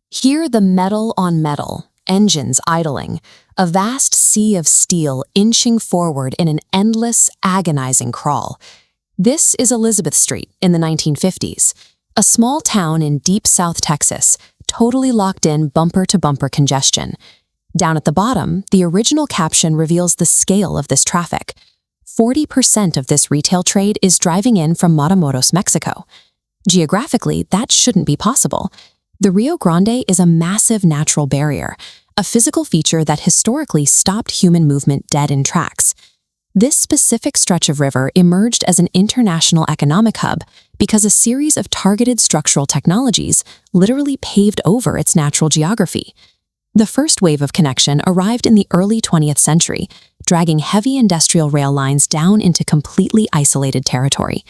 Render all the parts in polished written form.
Hear the metal on metal, engines idling, a vast sea of steel inching forward in an endless, agonizing crawl. This is Elizabeth Street in the 1950s, a small town in deep South Texas, totally locked in bumper-to-bumper congestion. Down at the bottom, the original caption reveals the scale of this traffic. 40% of this retail trade is driving in from Matamoros, Mexico. Geographically, that shouldn't be possible. The Rio Grande is a massive natural barrier, a physical feature that historically stopped human movement dead in tracks. This specific stretch of river emerged as an international economic hub because a series of targeted structural technologies literally paved over its natural geography. The first wave of connection arrived in the early 20th century, dragging heavy industrial rail lines down into completely isolated territory.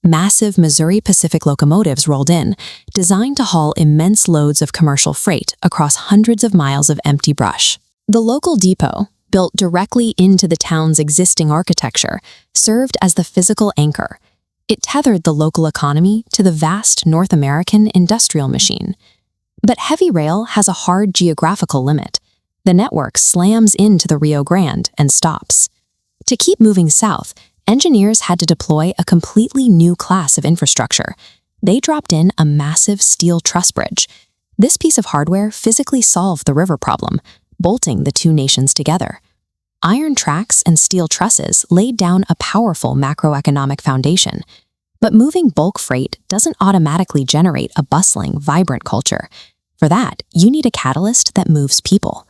Massive Missouri Pacific locomotives rolled in, designed to haul immense loads of commercial freight across hundreds of miles of empty brush. The local depot, built directly into the town's existing architecture, served as the physical anchor. It tethered the local economy to the vast North American industrial machine. But heavy rail has a hard geographical limit. The network slams into the Rio Grande and stops. To keep moving south, engineers had to deploy a completely new class of infrastructure. They dropped in a massive steel truss bridge. This piece of hardware physically solved the river problem, bolting the two nations together. Iron tracks and steel trusses laid down a powerful macroeconomic foundation. But moving bulk freight doesn't automatically generate a bustling, vibrant culture. For that, you need a catalyst that moves people.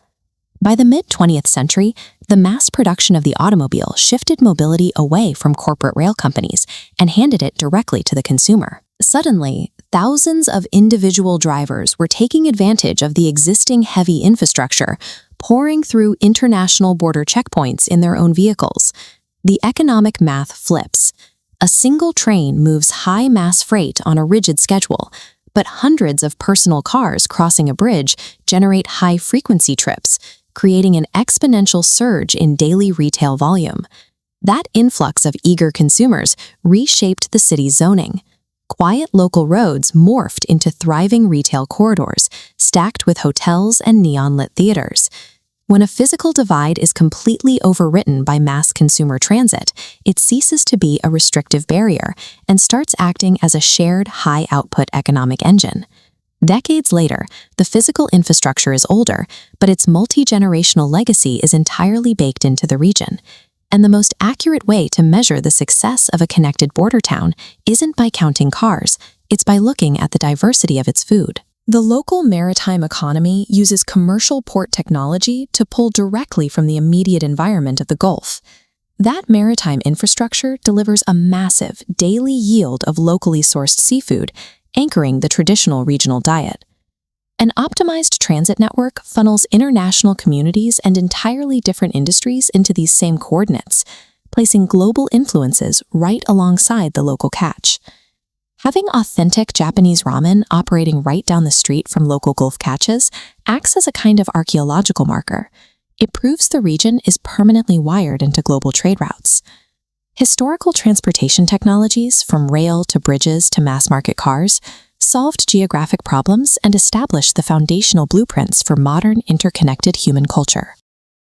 By the mid-20th century, the mass production of the automobile shifted mobility away from corporate rail companies and handed it directly to the consumer. Suddenly, thousands of individual drivers were taking advantage of the existing heavy infrastructure, pouring through international border checkpoints in their own vehicles. The economic math flips. A single train moves high-mass freight on a rigid schedule, but hundreds of personal cars crossing a bridge generate high-frequency trips, creating an exponential surge in daily retail volume. That influx of eager consumers reshaped the city's zoning. Quiet local roads morphed into thriving retail corridors, stacked with hotels and neon-lit theaters. When a physical divide is completely overwritten by mass consumer transit, it ceases to be a restrictive barrier and starts acting as a shared high-output economic engine. Decades later, the physical infrastructure is older, but its multi-generational legacy is entirely baked into the region. And the most accurate way to measure the success of a connected border town isn't by counting cars, it's by looking at the diversity of its food. The local maritime economy uses commercial port technology to pull directly from the immediate environment of the Gulf. That maritime infrastructure delivers a massive daily yield of locally sourced seafood, anchoring the traditional regional diet. An optimized transit network funnels international communities and entirely different industries into these same coordinates, placing global influences right alongside the local catch. Having authentic Japanese ramen operating right down the street from local Gulf catches acts as a kind of archaeological marker. It proves the region is permanently wired into global trade routes. Historical transportation technologies, from rail to bridges to mass-market cars, solved geographic problems and established the foundational blueprints for modern interconnected human culture.